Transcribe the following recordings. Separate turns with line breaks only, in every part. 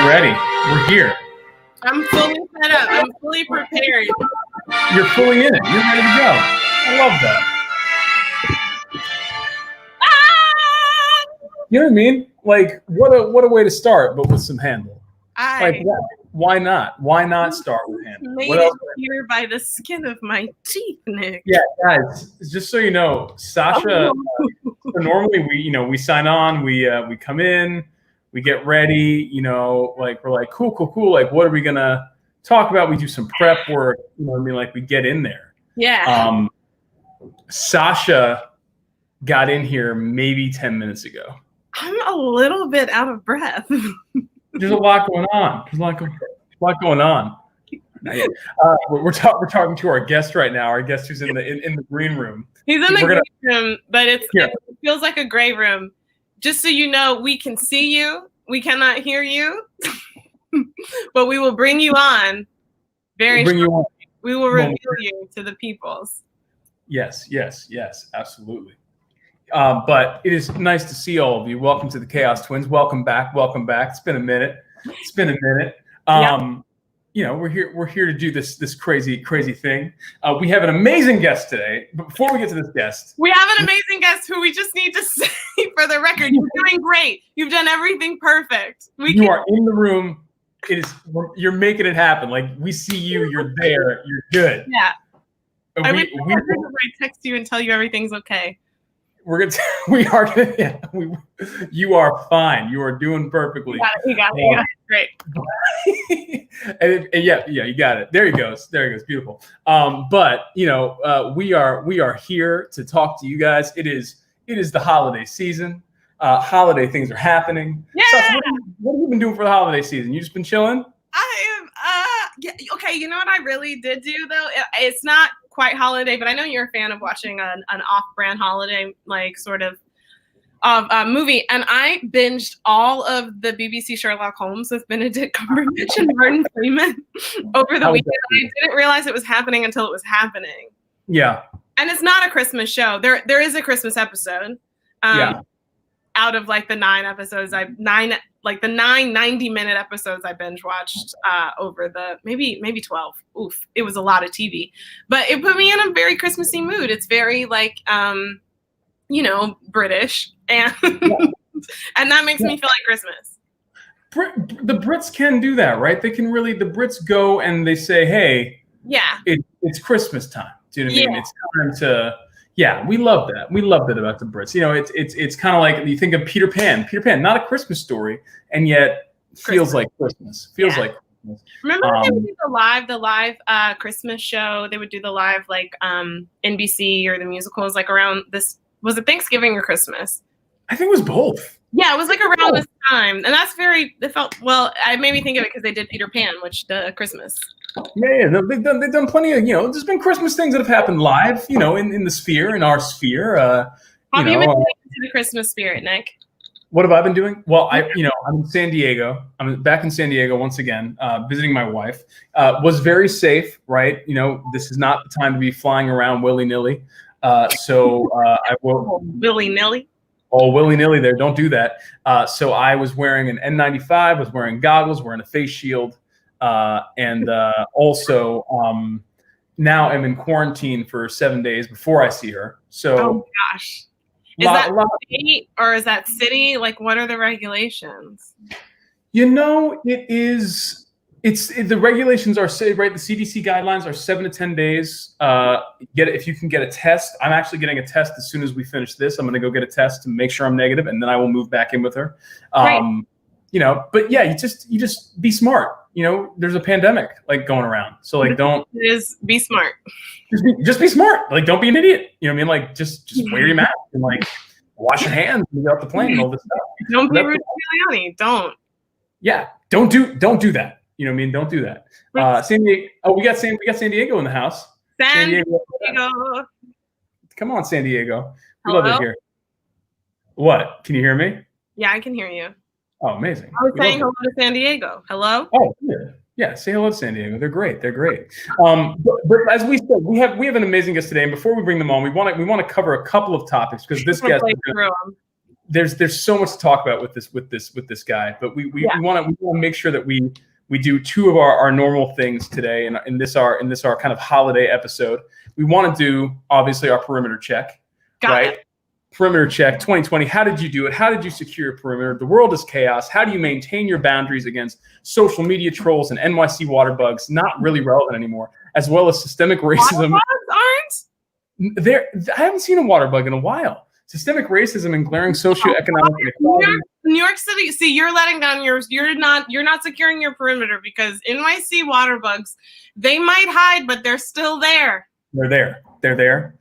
ready. We're here.
I'm fully set up. I'm fully prepared.
You're fully in it. You're ready to go. I love that. You know what I mean? Like, what a way to start, but with some handle. Like, why not? Why not start with handle?
Made it here by the skin of my teeth, Nick.
Yeah, guys. Just so you know, Sasha. Normally, we sign on. We come in. We get ready. Like we're like cool. Like, what are we gonna talk about? We do some prep work. You know what I mean? Like, we get in there.
Yeah.
Sasha got in here maybe 10 minutes ago.
I'm a little bit out of breath.
There's a lot going on. There's a lot going on. We're talking to our guest right now. Our guest who's in the green room.
He's in the green room, but it feels like a gray room. Just so you know, we can see you. We cannot hear you, but we will bring you on very shortly. We will reveal you to the peoples. Yes,
absolutely. But it is nice to see all of you. Welcome to the Chaos Twins. Welcome back. It's been a minute. We're here to do this crazy thing. We have an amazing guest today. But before we get to this guest,
we have an amazing guest who we just need to say for the record, you're doing great. You've done everything perfect.
You are in the room. You're making it happen. Like, we see you. You're there. You're good.
Yeah. I text you and tell you everything's okay.
You are fine. You are doing perfectly.
You got it. Great.
You got it. There he goes. Beautiful. But we are here to talk to you guys. It is the holiday season. Holiday things are happening.
Yeah.
So what have you been doing for the holiday season? You just been chilling?
Okay. You know what I really did do though? It's not quite holiday, but I know you're a fan of watching an off-brand holiday sort of movie, and I binged all of the BBC Sherlock Holmes with Benedict Cumberbatch and Martin Freeman over the weekend. I didn't realize it was happening until it was happening.
Yeah,
and it's not a Christmas show. There is a Christmas episode. Out of the 9 episodes, 90-minute episodes I binge watched over the maybe 12. Oof, it was a lot of TV, but it put me in a very Christmassy mood. It's very British, and and that makes me feel like Christmas.
The Brits can do that, right? They can really. The Brits go and they say, "Hey, it's Christmas time." Do you know what I mean? It's time to. Yeah, we love that. We love that about the Brits. It's kind of like you think of Peter Pan. Peter Pan, not a Christmas story, and yet feels like Christmas. Like Christmas.
Remember when they would do the live Christmas show? They would do the live NBC or the musicals around this. Was it Thanksgiving or Christmas?
I think it was both.
Yeah, it was around this time, and that's it felt well. I made me think of it because they did Peter Pan, which Christmas.
Yeah, they've done plenty of, there's been Christmas things that have happened live, in the sphere, in our sphere.
Have you been to the Christmas spirit, Nick?
What have I been doing? Well, I'm in San Diego. I'm back in San Diego once again, visiting my wife. Was very safe, right? This is not the time to be flying around willy-nilly. So I will
willy-nilly.
Oh, willy-nilly there. Don't do that. So I was wearing an N95, was wearing goggles, wearing a face shield. And also now I'm in quarantine for 7 days before I see her. So,
oh gosh, is that state or is that city? What are the regulations?
It is. The regulations are right. The CDC guidelines are 7 to 10 days. If you can get a test. I'm actually getting a test as soon as we finish this. I'm going to go get a test to make sure I'm negative, and then I will move back in with her.
Right.
But yeah, you just be smart. There's a pandemic going around. So don't
be smart.
Just be smart. Don't be an idiot. You know what I mean? Just wear your mask and wash your hands when you get off the plane and all this stuff.
Don't be Rudy Giuliani. Don't.
Yeah. Don't do that. You know what I mean? Don't do that. San Diego. Oh, we got San Diego in the house.
San Diego.
Come on, San Diego. We
Hello?
love it here. What? Can you hear me?
Yeah, I can hear you.
Oh, amazing.
I was saying hello to San Diego. Hello?
Oh, yeah. Say hello to San Diego. They're great. But as we said, we have an amazing guest today. And before we bring them on, we want to cover a couple of topics because this guest. there's so much to talk about with this guy, but we want to make sure that we do two of our normal things today, and in this our kind of holiday episode. We want to do obviously our perimeter check, right? Perimeter check 2020. How did you do it? How did you secure your perimeter? The world is chaos. How do you maintain your boundaries against social media trolls and NYC water bugs? Not really relevant anymore, as well as systemic racism.
Water bugs aren't
there. I haven't seen a water bug in a while. Systemic racism and glaring socioeconomic inequality.
New York City. See, you're letting down yours. You're not securing your perimeter because NYC water bugs, they might hide, but they're still there.
They're there.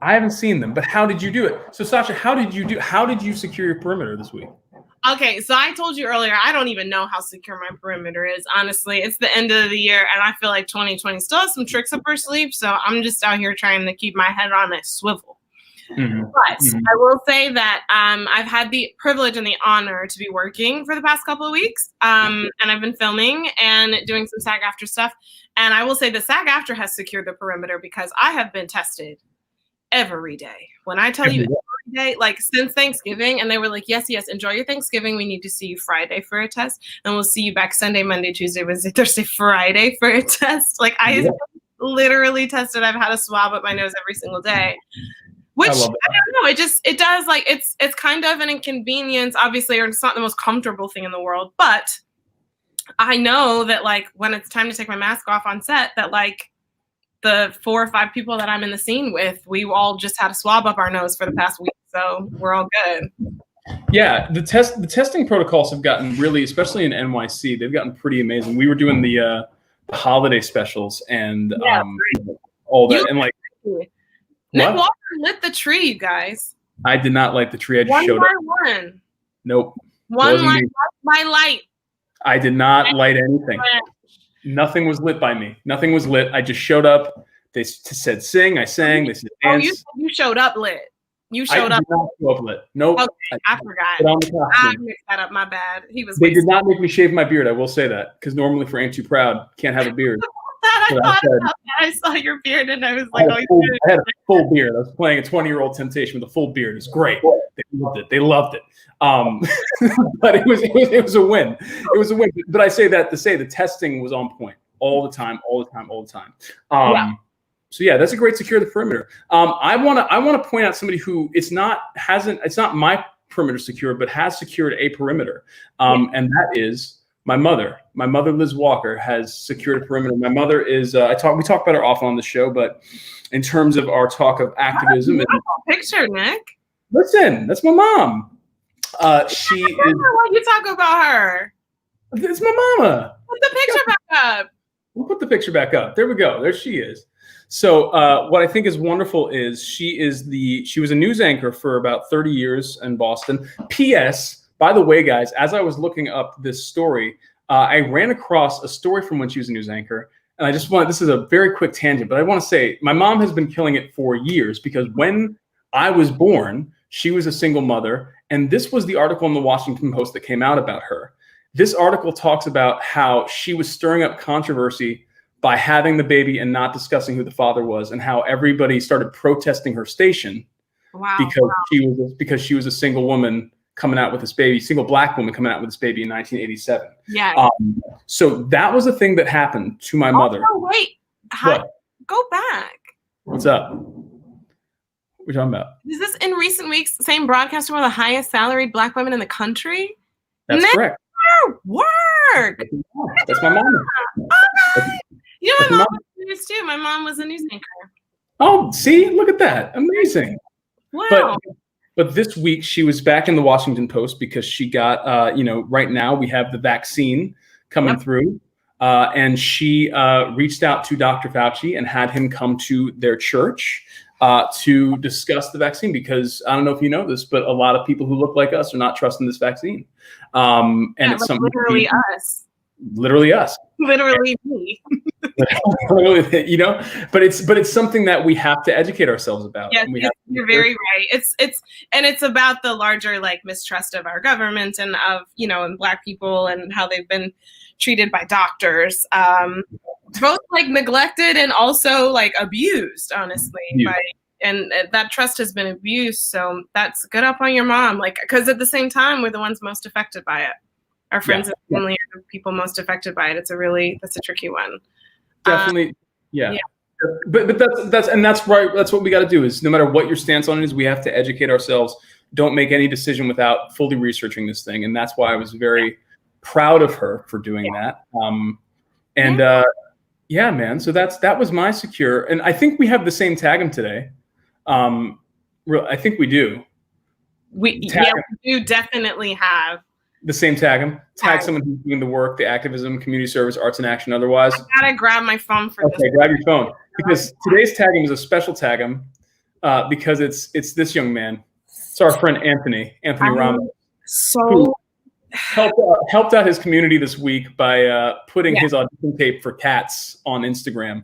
I haven't seen them, but how did you do it? So Sasha, how did you secure your perimeter this week?
Okay, so I told you earlier, I don't even know how secure my perimeter is. Honestly, it's the end of the year, and I feel like 2020 still has some tricks up her sleeve. So I'm just out here trying to keep my head on a swivel.
Mm-hmm.
But I will say that I've had the privilege and the honor to be working for the past couple of weeks, and I've been filming and doing some SAG-AFTRA stuff. And I will say the SAG-AFTRA has secured the perimeter because I have been tested every day. When I tell you every day, like since Thanksgiving, and they were like, yes, enjoy your Thanksgiving. We need to see you Friday for a test. And we'll see you back Sunday, Monday, Tuesday, Wednesday, Thursday, Friday for a test. Like I literally tested. I've had a swab up my nose every single day. Which I don't know, it does like it's kind of an inconvenience, obviously, or it's not the most comfortable thing in the world. But I know that like when it's time to take my mask off on set, that like the 4 or 5 people that I'm in the scene with, we all just had a swab up our nose for the past week, so we're all good.
Yeah, the testing protocols have gotten really, especially in NYC, they've gotten pretty amazing. We were doing the holiday specials and all that, and like.
Nick Walker lit the tree, you guys.
I did not light the tree. I just showed up.
One.
Nope.
One light. My light.
I did not light anything. Nothing was lit by me. Nothing was lit. I just showed up. They said sing. I sang. They said dance.
You showed up lit. You showed up.
I did not show up lit. Nope.
Okay, I forgot. I mixed that up. My bad.
They did not make me shave my beard. I will say that because normally for Ain't Too Proud, can't have a beard.
I saw your beard and I was like,
I had a full beard. I was playing a 20-year-old Temptation with a full beard. It's great. They loved it. But it was a win. It was a win. But I say that to say the testing was on point all the time. So yeah, that's a great secure the perimeter. I want to point out somebody who it's not my perimeter secure, but has secured a perimeter. And that is my mother. My mother, Liz Walker, has secured a perimeter. My mother is, we talk about her often on the show, but in terms of our talk of activism.
Picture, Nick.
Listen, that's my mom. She is.
Why you talk about her?
It's my mama.
Put the picture back up.
We'll put the picture back up. There we go. There she is. So what I think is wonderful is she was a news anchor for about 30 years in Boston. P.S. By the way, guys, as I was looking up this story, I ran across a story from when she was a news anchor. And this is a very quick tangent, but I want to say my mom has been killing it for years because when I was born, she was a single mother. And this was the article in the Washington Post that came out about her. This article talks about how she was stirring up controversy by having the baby and not discussing who the father was, and how everybody started protesting her station because she was a single woman coming out with this baby, single black woman coming out with this baby in 1987.
Yeah.
So that was a thing that happened to my mother.
Oh, wait. Go back.
What's up? What are you talking about?
Is this in recent weeks, same broadcaster, one of the highest salaried black women in the country?
That's correct.
Work.
That's my mom.
You know, my mom was news too. My mom was a news anchor.
Oh, see? Look at that. Amazing.
Wow.
But this week she was back in the Washington Post because she got, right now we have the vaccine coming through. And she reached out to Dr. Fauci and had him come to their church to discuss the vaccine, because I don't know if you know this, but a lot of people who look like us are not trusting this vaccine. And it's something
literally us.
Literally us.
Literally me.
But it's something that we have to educate ourselves about.
Yes, you're very right. It's about the larger mistrust of our government and of and Black people and how they've been treated by doctors, both neglected and also abused, honestly, by and that trust has been abused. So that's good up on your mom. Like, because at the same time, we're the ones most affected by it. Our friends and family are the people most affected by it. That's a tricky one.
Definitely. Yeah. But that's right. That's what we got to do is no matter what your stance on it is, we have to educate ourselves. Don't make any decision without fully researching this thing. And that's why I was very proud of her for doing that. Yeah, man. So that was my secure. And I think we have the same tag-em today. I think we do.
We do definitely have
the same tag-em. Tag someone who's doing the work, the activism, community service, arts and action, otherwise.
I gotta grab my phone for this.
Okay, grab your phone. Because today's tag-em is a special tag-em because it's this young man. It's our friend Anthony Ramos.
So
helped out his community this week by putting his audition tape for Cats on Instagram.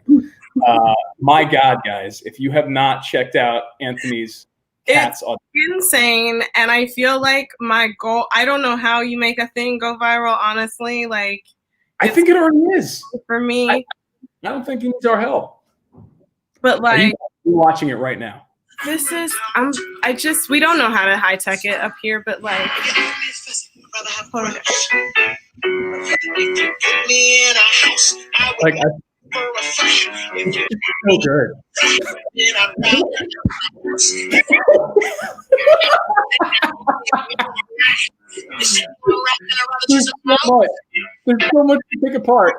My God, guys, if you have not checked out Anthony's Cats audition.
Insane. And I feel like my goal, I don't know how you make a thing go viral, honestly. Like,
I think it already is.
For me.
I don't think he needs our help.
But like,
you're watching it right now.
This is, we don't know how to high tech it up here, but like,
so good. There's so much to pick apart.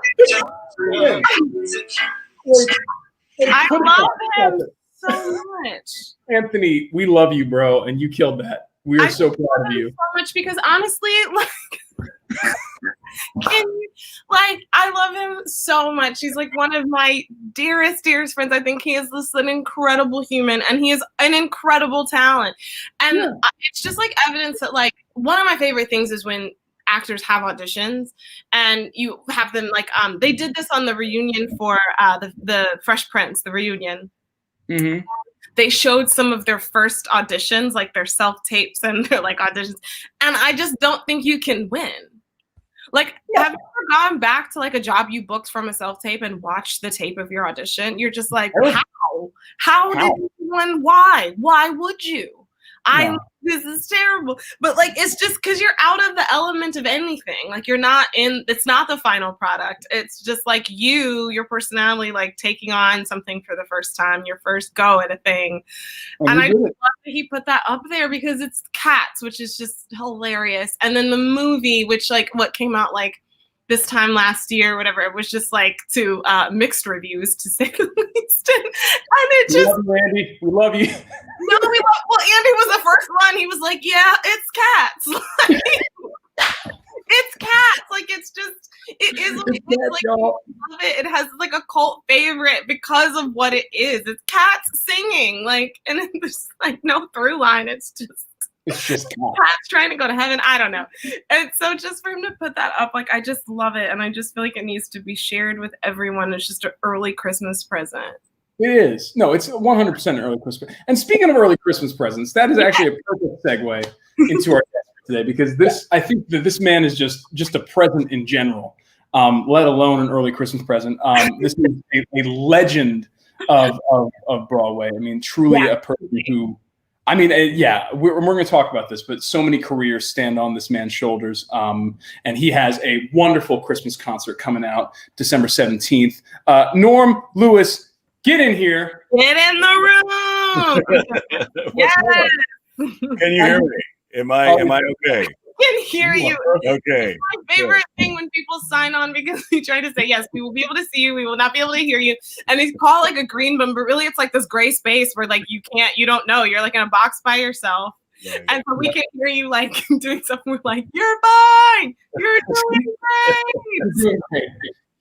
I love him so much.
Anthony, we love you, bro, and you killed that. We are so proud of you.
So much because honestly, I love him so much. He's like one of my dearest friends. I think he is an incredible human, and he is an incredible talent. And it's just like evidence that like one of my favorite things is when actors have auditions and you have them like they did this on the reunion for the Fresh Prince, the reunion.
Mm-hmm.
They showed some of their first auditions, like their self-tapes and their like auditions. And I just don't think you can win. Like, have you ever gone back to like a job you booked from a self-tape and watched the tape of your audition? You're just like, how did you win? Why would you? This is terrible. But like, it's just because you're out of the element of anything. Like it's not the final product. It's just like your personality, like taking on something for the first time, your first go at a thing. And I love that he put that up there because it's Cats, which is just hilarious. And then the movie, which like what came out like this time last year, whatever, it was just like to mixed reviews to say the least. And it just,
we love you, Andy. We love you.
No, well, Andy was the first one. He was like, yeah, it's Cats. It's Cats. Like, it is. It's like, love it. It has like a cult favorite because of what it is. It's Cats singing. Like, and there's like no through line. It's just Cats trying to go to heaven. I don't know. And so just for him to put that up, like, I just love it. And I just feel like it needs to be shared with everyone. It's just an early Christmas present.
It is. No, it's 100% an early Christmas. And speaking of early Christmas presents, that is actually a perfect segue into our guest today, because I think that this man is just a present in general, let alone an early Christmas present. This is a legend of Broadway. I mean, truly a person who, I mean, we're going to talk about this, but so many careers stand on this man's shoulders. And he has a wonderful Christmas concert coming out December 17th. Norm Lewis, get in here.
Get in the room. Yes.
Can you hear me? Am I okay?
I can hear you.
Okay.
It's my favorite thing when people sign on because we try to say, yes, we will be able to see you. We will not be able to hear you. And they call like a green room, but really it's like this gray space where like you don't know. You're like in a box by yourself. Right. And so we can hear you like doing something. We're like, you're fine. You're doing great.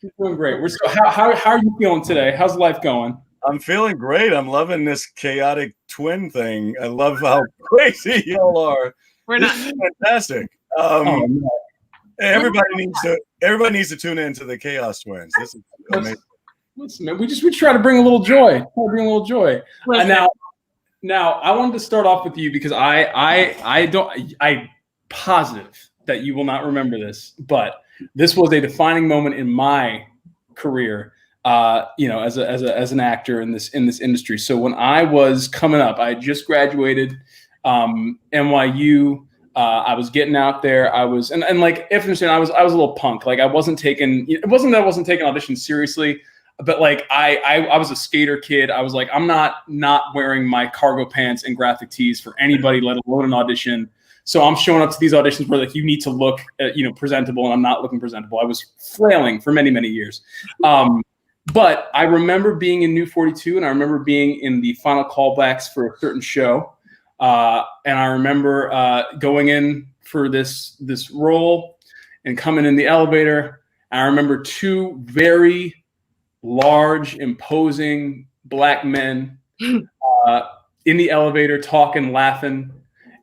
You're doing great. How are you feeling today? How's life going?
I'm feeling great. I'm loving this chaotic twin thing. I love how crazy y'all are. This is fantastic. Everybody needs to tune in to the Chaos Twins. This is amazing.
Listen, man, we try to bring a little joy. Now I wanted to start off with you because I'm positive that you will not remember this, but this was a defining moment in my career. as an actor in this industry. So when I was coming up, I had just graduated NYU. I was getting out there. I was, and like, if you understand, I was a little punk. Like, it wasn't that I wasn't taking auditions seriously, but like, I was a skater kid. I was like, I'm not wearing my cargo pants and graphic tees for anybody, let alone an audition. So I'm showing up to these auditions where like, you need to look, presentable, and I'm not looking presentable. I was flailing for many, many years. But I remember being in New 42, and I remember being in the final callbacks for a certain show. And I remember going in for this role and coming in the elevator. And I remember two very large, imposing black men in the elevator turning, laughing.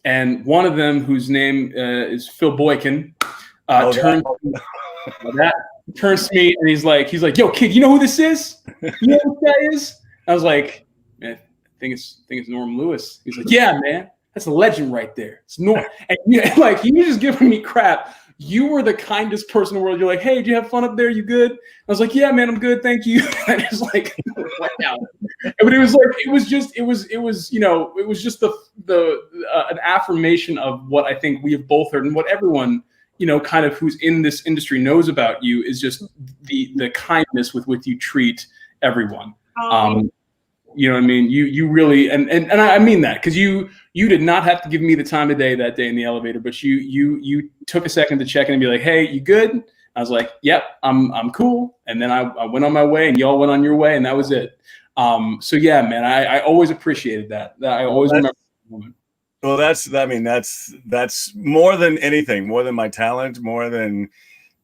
And one of them, whose name is Phil Boykin, turns to me and he's like, "Yo, kid, you know who this is? You know who that is?" I was like, "Man, I think it's Norm Lewis." He's like, "Yeah, man, that's a legend right there. It's Norm." And like, he was just giving me crap. You were the kindest person in the world. You're like, "Hey, did you have fun up there? You good?" I was like, "Yeah, man, I'm good, thank you." And it's like, wow. But it was like, it was just an affirmation of what I think we have both heard, and what everyone, kind of who's in this industry knows about you, is just the kindness with which you treat everyone. You know what I mean? You really, and I mean that, because you did not have to give me the time of day that day in the elevator, but you took a second to check in and be like, "Hey, you good?" I was like, "Yep, I'm cool." And then I went on my way, and y'all went on your way, and that was it. So yeah, man, I always appreciated that. I always remember that moment.
Well, that's more than anything, more than my talent, more than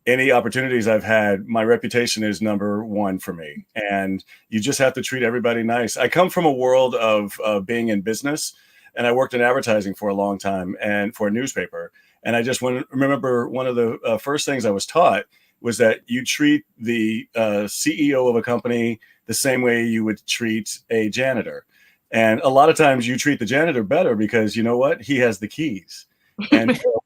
any opportunities I've had. My reputation is number one for me, and you just have to treat everybody nice. I come from a world of being in business, and I worked in advertising for a long time and for a newspaper. And I just remember one of the first things I was taught was that you treat the CEO of a company the same way you would treat a janitor. And a lot of times you treat the janitor better because, you know what? He has the keys. And so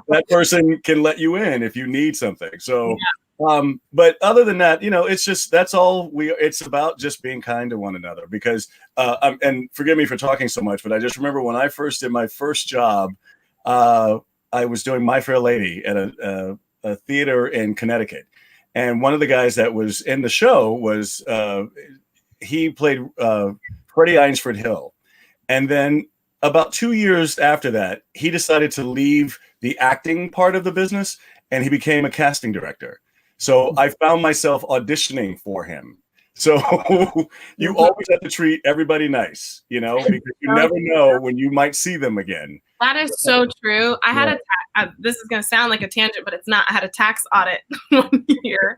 that person can let you in if you need something. So, but other than that, it's just, that's all it's about, just being kind to one another, because, and forgive me for talking so much, but I just remember when I first did my first job, I was doing My Fair Lady at a theater in Connecticut. And one of the guys that was in the show was, he played Freddie Eynsford Hill. And then about 2 years after that, he decided to leave the acting part of the business, and he became a casting director. So I found myself auditioning for him. So you always have to treat everybody nice, because you never know when you might see them again.
That is so true. I had this is going to sound like a tangent, but it's not. I had a tax audit one year.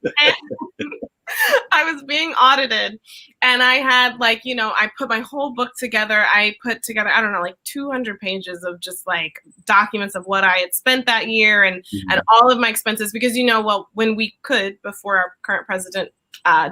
And I was being audited, and I had I put my whole book together. I put together, I don't know, 200 pages of just documents of what I had spent that year and all of my expenses, because, when we could, before our current president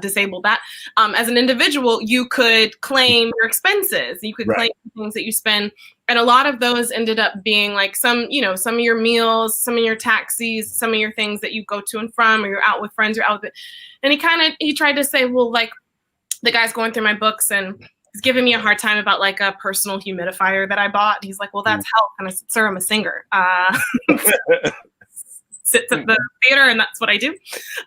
disabled that, as an individual, you could claim your expenses. You could claim things that you spend. And a lot of those ended up being some of your meals, some of your taxis, some of your things that you go to and from, or you're out with friends, you're out with it. And he tried to say, well, the guy's going through my books and he's giving me a hard time about a personal humidifier that I bought. He's like, well, that's health. And I said, sir, I'm a singer. Sits at the theater, and that's what I do.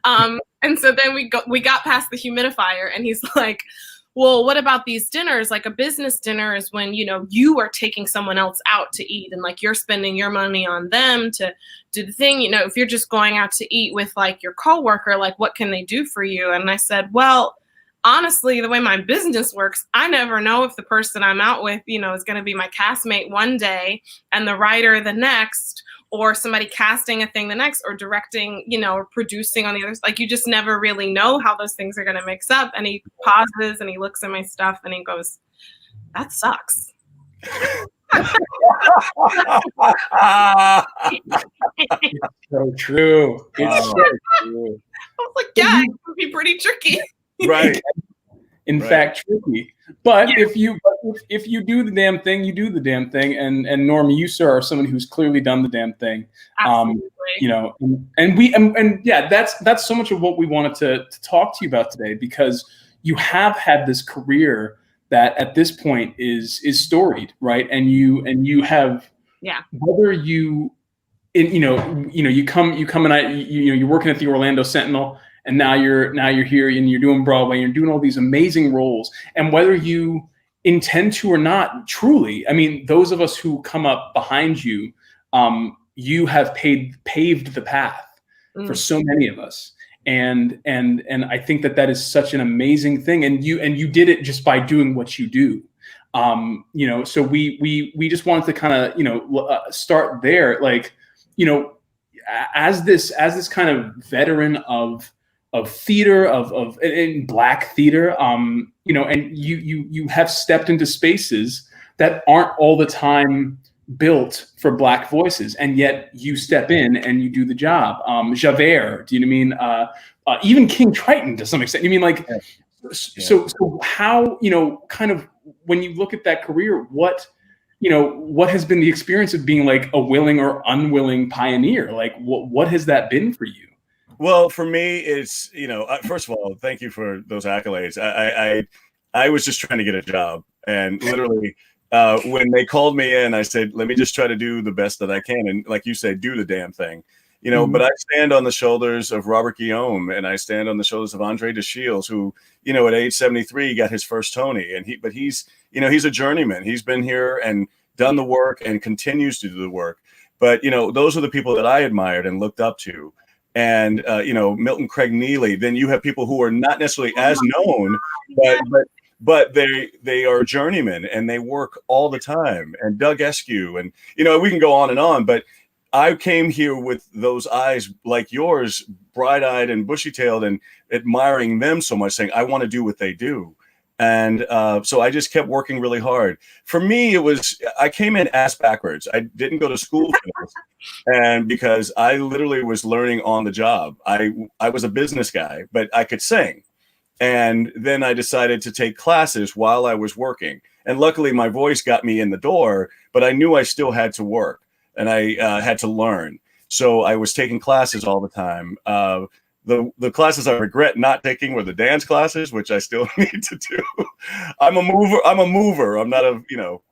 And so then we got past the humidifier, and he's like, well, what about these dinners? A business dinner is when, you are taking someone else out to eat, and you're spending your money on them to do the thing. If you're just going out to eat with your coworker, what can they do for you? And I said, well, honestly, the way my business works, I never know if the person I'm out with, is going to be my castmate one day and the writer the next, or somebody casting a thing the next, or directing, or producing on the other side. You just never really know how those things are going to mix up. And he pauses and he looks at my stuff and he goes, that sucks.
It's so true. It's so true.
I was like, yeah, it would be pretty tricky.
Right.
in fact tricky. But if you do the damn thing, you do the damn thing. And Norm, you, sir, are someone who's clearly done the damn thing.
Absolutely.
You know, and yeah, that's so much of what we wanted to talk to you about today, because you have had this career that at this point is storied, right? And you have, whether you you come and you're working at the Orlando Sentinel, and now you're here and you're doing Broadway, and you're doing all these amazing roles. And whether you intend to or not, truly, I mean, those of us who come up behind you, you have paved the path for so many of us. And I think that is such an amazing thing. And you did it just by doing what you do. So we just wanted to kind of, start there, like, as this kind of veteran of theater, of in Black theater, and you have stepped into spaces that aren't all the time built for Black voices, and yet you step in and you do the job. Javert, do you know what I mean? Even King Triton to some extent. You mean like, so how, kind of when you look at that career, what has been the experience of being like a willing or unwilling pioneer? Like what has that been for you?
Well, for me, it's, first of all, thank you for those accolades. I was just trying to get a job, and literally when they called me in, I said, let me just try to do the best that I can. And like you say, do the damn thing, but I stand on the shoulders of Robert Guillaume, and I stand on the shoulders of Andre de Shields, who, at age 73 got his first Tony, and he's a journeyman. He's been here and done the work and continues to do the work. But, those are the people that I admired and looked up to. And, Milton Craig Neely. Then you have people who are not necessarily as known, but they are journeymen and they work all the time. And Doug Eskew, and, we can go on, but I came here with those eyes like yours, bright-eyed and bushy-tailed, and admiring them so much, saying, I want to do what they do. And so I just kept working really hard. For me, I came in ass backwards. I didn't go to school for this. And because I literally was learning on the job. I was a business guy, but I could sing. And then I decided to take classes while I was working. And luckily my voice got me in the door, but I knew I still had to work and I had to learn. So I was taking classes all the time. The classes I regret not taking were the dance classes, which I still need to do. I'm a mover. I'm not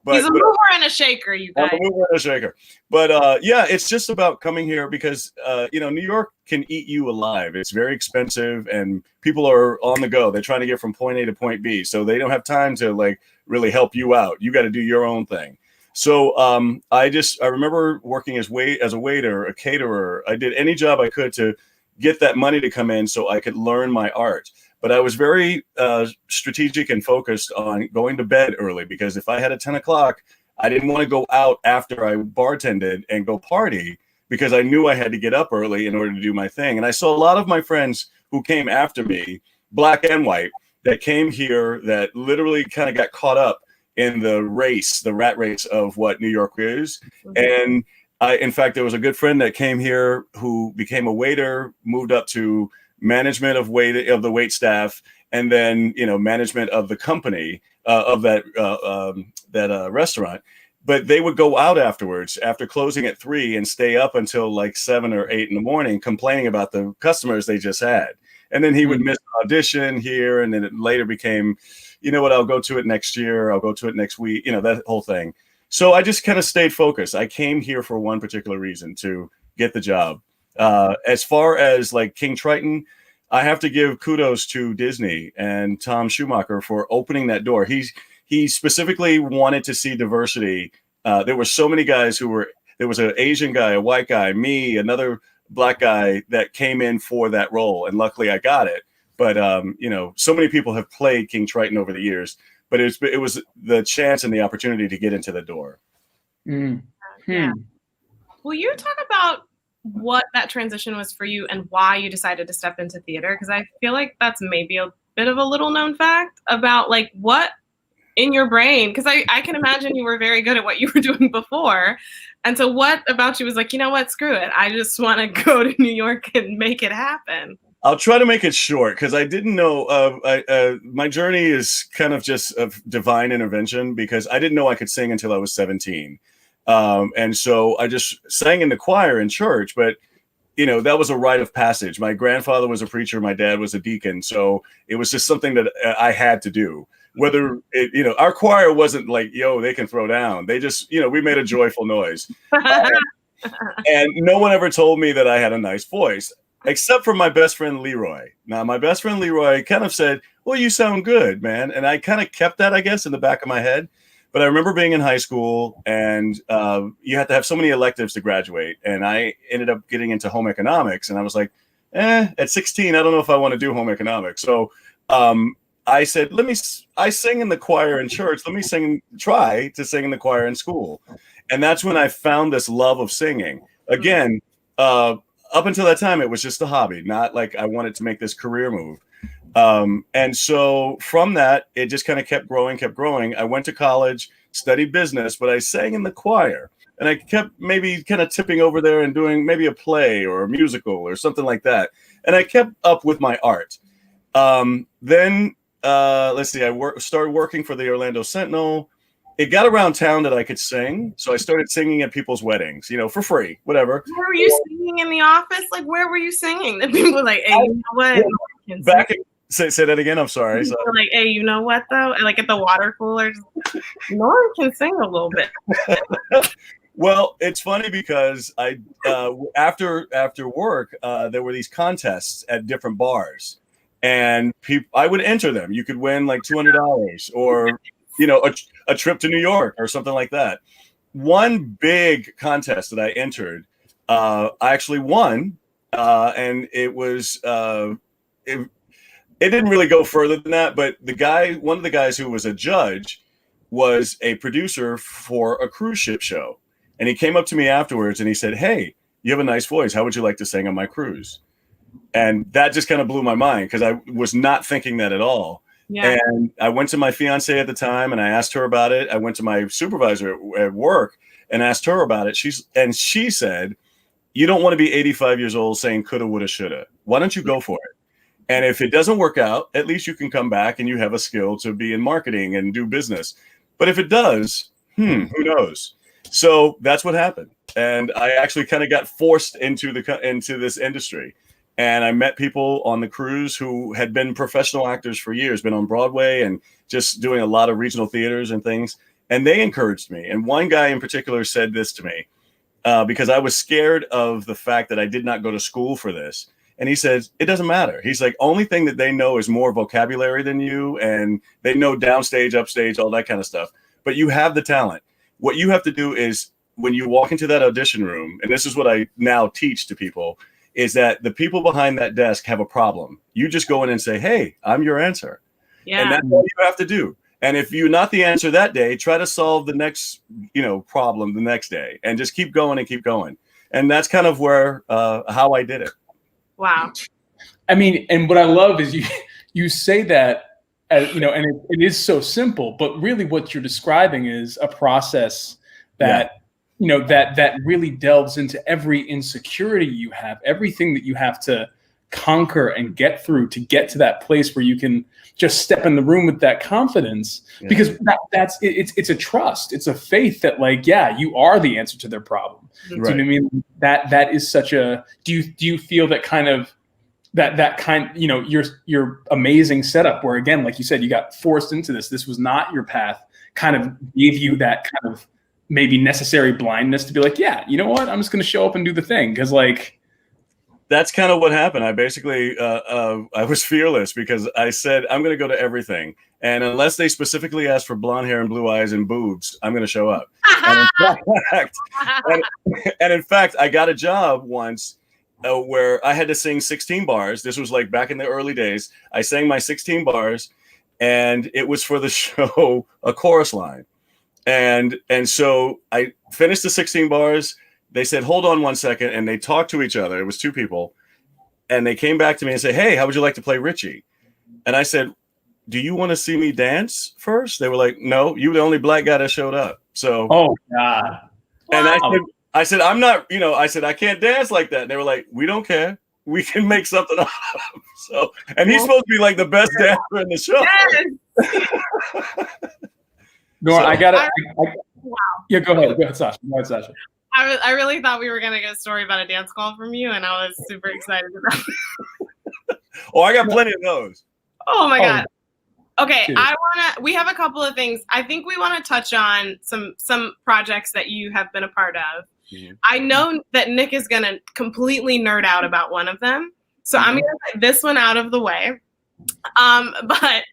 but
he's a mover and a shaker, you guys.
I'm a mover and a shaker. But it's just about coming here because New York can eat you alive. It's very expensive and people are on the go. They're trying to get from point A to point B. So they don't have time to like really help you out. You got to do your own thing. So I remember working as a waiter, a caterer. I did any job I could to get that money to come in so I could learn my art. But I was very strategic and focused on going to bed early, because if I had a 10 o'clock, I didn't want to go out after I bartended and go party, because I knew I had to get up early in order to do my thing. And I saw a lot of my friends who came after me, Black and white, that came here that literally kind of got caught up in the rat race of what New York is. And in fact, there was a good friend that came here who became a waiter, moved up to management of the wait staff, and then management of the company of that restaurant. But they would go out afterwards after closing at 3 and stay up until like 7 or 8 in the morning, complaining about the customers they just had. And then he would miss an audition here, and then it later became, I'll go to it next year. I'll go to it next week. That whole thing. So I just kind of stayed focused. I came here for one particular reason, to get the job. As far as like King Triton, I have to give kudos to Disney and Tom Schumacher for opening that door. He specifically wanted to see diversity. There were so many guys there was an Asian guy, a white guy, me, another Black guy that came in for that role. And luckily I got it. But, so many people have played King Triton over the years. But it was the chance and the opportunity to get into the door.
Yeah. Will you talk about what that transition was for you and why you decided to step into theater? Because I feel like that's maybe a bit of a little known fact about like what in your brain, because I can imagine you were very good at what you were doing before. And so what about you was like, you know what, screw it. I just want to go to New York and make it happen.
I'll try to make it short because I didn't know. My journey is kind of just of divine intervention because I didn't know I could sing until I was 17. And so I just sang in the choir in church, but that was a rite of passage. My grandfather was a preacher. My dad was a deacon. So it was just something that I had to do. Whether our choir wasn't like, yo, they can throw down. They just, we made a joyful noise. And no one ever told me that I had a nice voice, except for my best friend, Leroy. Now, my best friend, Leroy, kind of said, well, you sound good, man. And I kind of kept that, I guess, in the back of my head. But I remember being in high school and you had to have so many electives to graduate. And I ended up getting into home economics. And I was like, at 16, I don't know if I want to do home economics. So I said, I sing in the choir in church. Let me try to sing in the choir in school. And that's when I found this love of singing. Again, up until that time, it was just a hobby, not like I wanted to make this career move. And so from that, it just kind of kept growing. I went to college, studied business, but I sang in the choir and I kept maybe kind of tipping over there and doing maybe a play or a musical or something like that. And I kept up with my art. Then let's see, I started working for the Orlando Sentinel. It got around town that I could sing. So I started singing at people's weddings, for free, whatever.
Where were you singing in the office? Like, where were you singing? The people were like, hey, you know what?
Say that again. I'm sorry.
So. Like, hey, you know what though? Like at the water coolers, Lauren can sing a little bit.
Well, it's funny because I after work there were these contests at different bars, and I would enter them. You could win like $200 or a trip to New York or something like that. One big contest that I entered, I actually won, and it was. It didn't really go further than that, but one of the guys who was a judge was a producer for a cruise ship show. And he came up to me afterwards and he said, hey, you have a nice voice. How would you like to sing on my cruise? And that just kind of blew my mind because I was not thinking that at all. Yeah. And I went to my fiance at the time and I asked her about it. I went to my supervisor at work and asked her about it. She said, you don't want to be 85 years old saying coulda, woulda, shoulda. Why don't you go for it? And if it doesn't work out, at least you can come back and you have a skill to be in marketing and do business. But if it does, who knows? So that's what happened. And I actually kind of got forced into this industry. And I met people on the cruise who had been professional actors for years, been on Broadway and just doing a lot of regional theaters and things. And they encouraged me. And one guy in particular said this to me because I was scared of the fact that I did not go to school for this. And he says, it doesn't matter. He's like, only thing that they know is more vocabulary than you. And they know downstage, upstage, all that kind of stuff. But you have the talent. What you have to do is when you walk into that audition room, and this is what I now teach to people, is that the people behind that desk have a problem. You just go in and say, hey, I'm your answer. Yeah. And that's all you have to do. And if you're not the answer that day, try to solve the next, problem the next day and just keep going and keep going. And that's kind of where, how I did it.
Wow.
I mean, and what I love is you say that, and it is so simple, but really what you're describing is a process that, that really delves into every insecurity you have, everything that you have to conquer and get through to get to that place where you can just step in the room with that confidence, because it's a trust, it's a faith that you are the answer to their problem. Right. Do you know what I mean? That is such a. Do you feel that kind of that kind? Your amazing setup where again, like you said, you got forced into this. This was not your path. Kind of gave you that kind of maybe necessary blindness to be like, yeah, you know what? I'm just going to show up and do the thing because
That's kind of what happened. I basically, I was fearless because I said, I'm going to go to everything. And unless they specifically ask for blonde hair and blue eyes and boobs, I'm going to show up. And in fact, I got a job once where I had to sing 16 bars. This was like back in the early days. I sang my 16 bars and it was for the show, A Chorus Line. And so I finished the 16 bars. They said, hold on 1 second. And they talked to each other. It was two people. And they came back to me and said, hey, how would you like to play Richie? And I said, do you want to see me dance first? They were like, no, you were the only black guy that showed up. So,
oh God.
And I said, I'm not, I said, I can't dance like that. And they were like, we don't care. we can make something up. So, and he's supposed to be like the best dancer in the show.
Yes.
Nora,
So,
I got it.
Wow.
Yeah, go ahead, Sasha. Go ahead, Sasha.
I really thought we were gonna get a story about a dance call from you, and I was super excited about it.
Oh, I got plenty of those.
Oh my God. Okay,
Cheers.
we have a couple of things. I think we want to touch on some projects that you have been a part of. Mm-hmm. I know that Nick is going to completely nerd out about one of them. So I'm going to get this one out of the way. But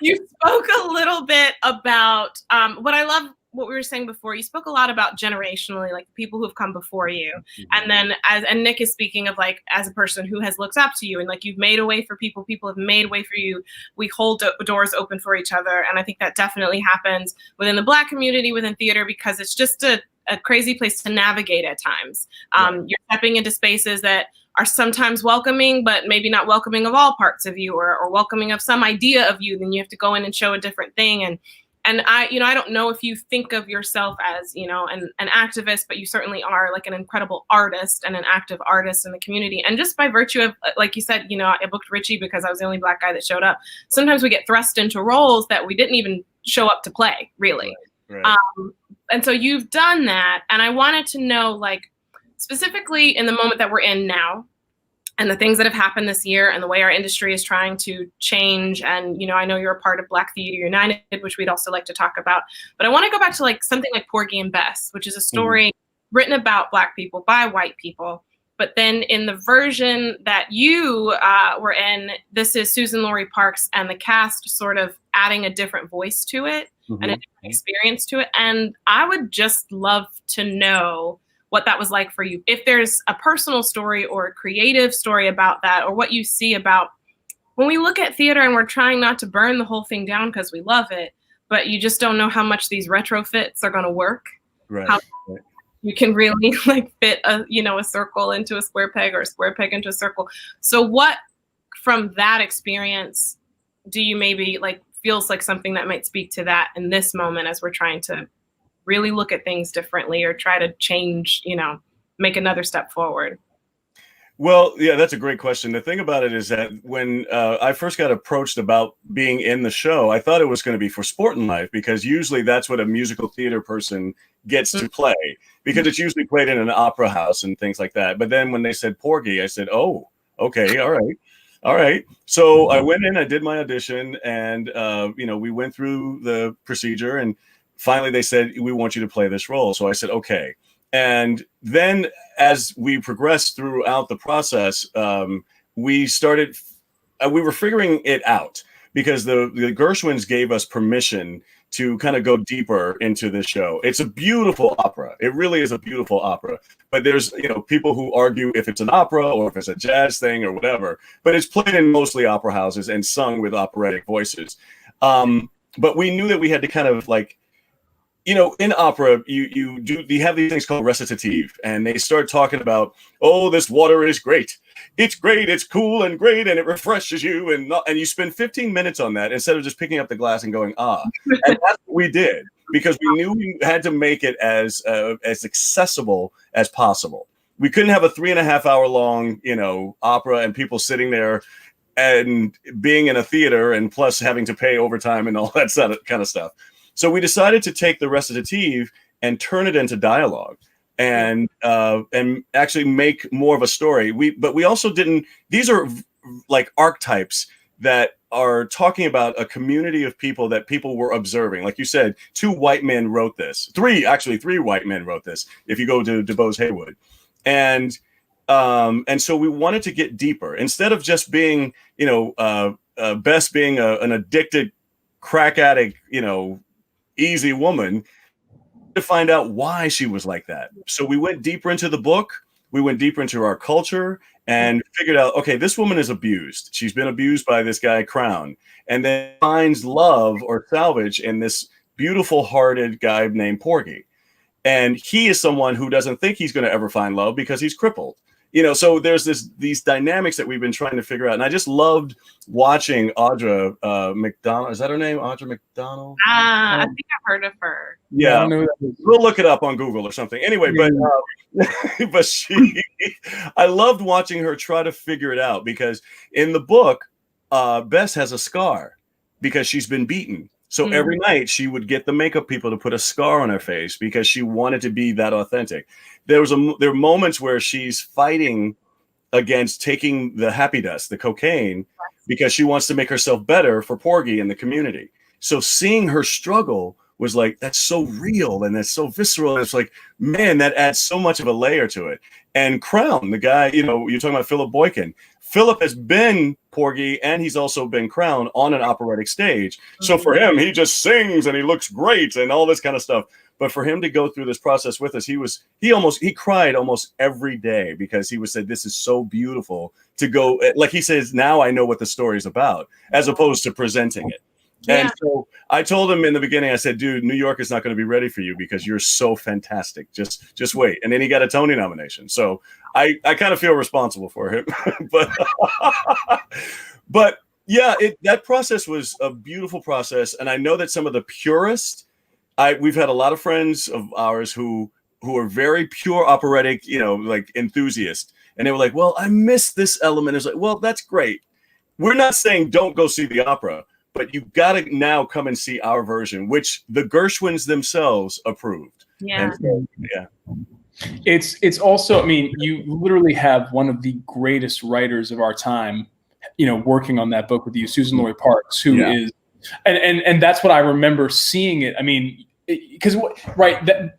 you spoke a little bit about what I love, what we were saying before. You spoke a lot about generationally, like people who have come before you. And then and Nick is speaking of like as a person who has looked up to you and like you've made a way for people have made a way for you. We hold doors open for each other. And I think that definitely happens within the Black community, within theater, because it's just a crazy place to navigate at times. You're stepping into spaces that are sometimes welcoming, but maybe not welcoming of all parts of you or welcoming of some idea of you. Then you have to go in and show a different thing. And I don't know if you think of yourself as, an activist, but you certainly are like an incredible artist and an active artist in the community. And just by virtue of, like you said, I booked Richie because I was the only Black guy that showed up. Sometimes we get thrust into roles that we didn't even show up to play, really. Right. And so you've done that. And I wanted to know, like, specifically in the moment that we're in now, and the things that have happened this year and the way our industry is trying to change. And, I know you're a part of Black Theater United, which we'd also like to talk about. But I want to go back to like something like Porgy and Bess, which is a story written about Black people by white people. But then in the version that you were in, this is Susan Laurie Parks and the cast sort of adding a different voice to it and a different experience to it. And I would just love to know what that was like for you. If there's a personal story or a creative story about that, or what you see about when we look at theater and we're trying not to burn the whole thing down because we love it, but you just don't know how much these retrofits are going to work.
Right.
How you can really like fit a circle into a square peg or a square peg into a circle. So what from that experience do you maybe like feels like something that might speak to that in this moment as we're trying to really look at things differently or try to change, make another step forward?
Well, yeah, that's a great question. The thing about it is that when I first got approached about being in the show, I thought it was going to be for Sport and Life, because usually that's what a musical theater person gets to play, because it's usually played in an opera house and things like that. But then when they said Porgy, I said, oh, okay, all right. So I went in, I did my audition, and, we went through the procedure, and finally they said, we want you to play this role. So I said, okay. And then as we progressed throughout the process, we were figuring it out, because the Gershwins gave us permission to kind of go deeper into the show. It's a beautiful opera. It really is a beautiful opera. But there's, people who argue if it's an opera or if it's a jazz thing or whatever, but it's played in mostly opera houses and sung with operatic voices. But we knew that we had to kind of like, in opera, you have these things called recitative, and they start talking about, oh, this water is great. It's great. It's cool and great, and it refreshes you. And you spend 15 minutes on that instead of just picking up the glass and going, ah. And that's what we did, because we knew we had to make it as accessible as possible. We couldn't have a 3.5 hour long, opera and people sitting there and being in a theater and plus having to pay overtime and all that kind of stuff. So we decided to take the recitative and turn it into dialogue and actually make more of a story. But we also didn't. These are like archetypes that are talking about a community of people that people were observing. Like you said, 2 white men wrote this. 3 white men wrote this, if you go to DuBose Haywood. And so we wanted to get deeper. Instead of just being, Bess being an addicted crack addict, easy woman, to find out why she was like that. So we went deeper into the book. We went deeper into our culture and figured out, okay, this woman is abused. She's been abused by this guy, Crown, and then finds love or salvage in this beautiful hearted guy named Porgy. And he is someone who doesn't think he's going to ever find love because he's crippled. so there's these dynamics that we've been trying to figure out. And I just loved watching Audra McDonald. Is that her name? Audra McDonald?
I think I've heard of her.
Yeah. We'll look it up on Google or something. Anyway, but I loved watching her try to figure it out, because in the book, Bess has a scar because she's been beaten. So every night she would get the makeup people to put a scar on her face because she wanted to be that authentic. There are moments where she's fighting against taking the happy dust, the cocaine, because she wants to make herself better for Porgy and the community. So seeing her struggle was like, that's so real and that's so visceral. And it's like, man, that adds so much of a layer to it. And Crown, the guy, you're talking about Philip Boykin. Philip has been Porgy and he's also been Crown on an operatic stage. So for him, he just sings and he looks great and all this kind of stuff. But for him to go through this process with us, he cried almost every day, because he said, this is so beautiful to go, like he says, now I know what the story is about, as opposed to presenting it. Yeah. And so I told him in the beginning, I said, dude, New York is not going to be ready for you because you're so fantastic. Just wait. And then he got a Tony nomination. So I kind of feel responsible for him. but yeah, that process was a beautiful process. And I know that some of the purists, we've had a lot of friends of ours who are very pure operatic, like enthusiasts. And they were like, well, I missed this element. It's like, well, that's great. We're not saying don't go see the opera, but you've got to now come and see our version, which the Gershwins themselves approved.
Yeah.
So, yeah.
It's also, I mean, you literally have one of the greatest writers of our time, working on that book with you, Susan Laurie Parks, who is, and that's what I remember seeing it. I mean, because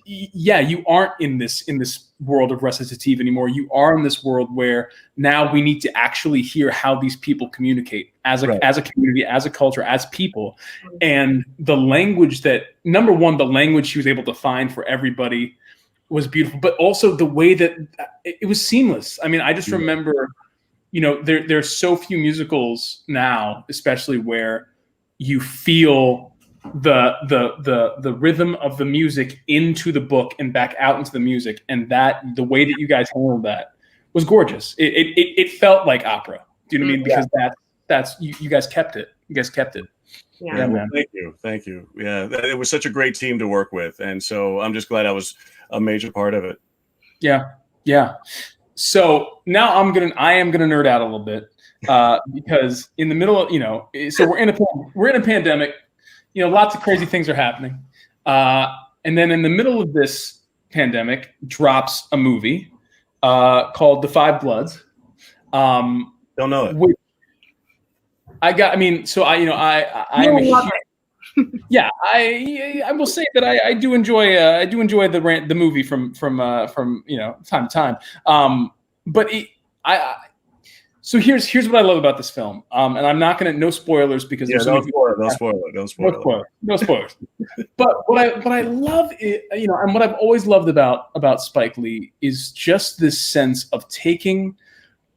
you aren't in this world of recitative anymore. You are in this world where now we need to actually hear how these people communicate as a community, as a culture, as people. And the language that, number one, the language she was able to find for everybody was beautiful, but also the way that it was seamless. I mean, I just remember, there's so few musicals now, especially where you feel the rhythm of the music into the book and back out into the music, and that the way that you guys handled that was gorgeous. It felt like opera. Do you know what I mean? Because that's you guys kept it. You guys kept it.
Yeah,
man. Thank you. Yeah, it was such a great team to work with, and so I'm just glad I was a major part of it.
Yeah. So now I am gonna nerd out a little bit because in the middle of so we're in a pandemic. Lots of crazy things are happening. And then in the middle of this pandemic drops a movie called The Five Bloods.
Don't know it.
I will say that I do enjoy the movie from time to time. So here's what I love about this film, and I'm not gonna, no spoilers because there's
no spoilers.
But what I love is, and what I've always loved about Spike Lee is just this sense of taking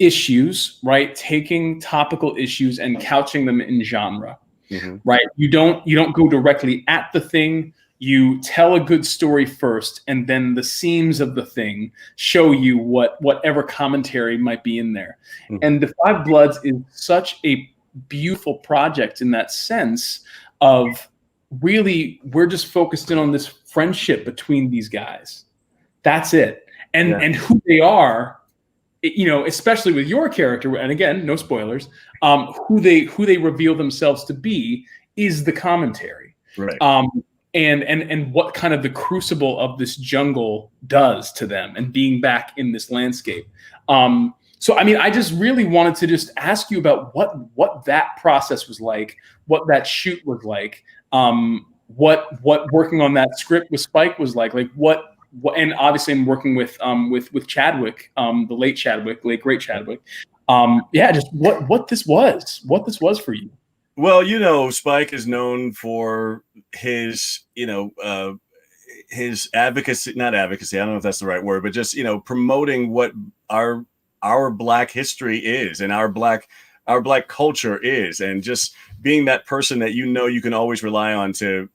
issues, right? Taking topical issues and couching them in genre, right? You don't go directly at the thing. You tell a good story first, and then the seams of the thing show you whatever commentary might be in there. And The Five Bloods is such a beautiful project in that sense of, really, we're just focused in on this friendship between these guys. That's it. And who they are, especially with your character, and again, no spoilers, who they reveal themselves to be is the commentary.
Right.
And what kind of the crucible of this jungle does to them and being back in this landscape. So, I mean, I just really wanted to just ask you about what that process was like, what that shoot was like, what working on that script with Spike was like and obviously I'm working with Chadwick, the late great Chadwick. Just what this was for you.
Well, Spike is known for his, his advocacy, not advocacy, I don't know if that's the right word, but just, promoting what our Black history is and our Black culture is, and just being that person that you can always rely on to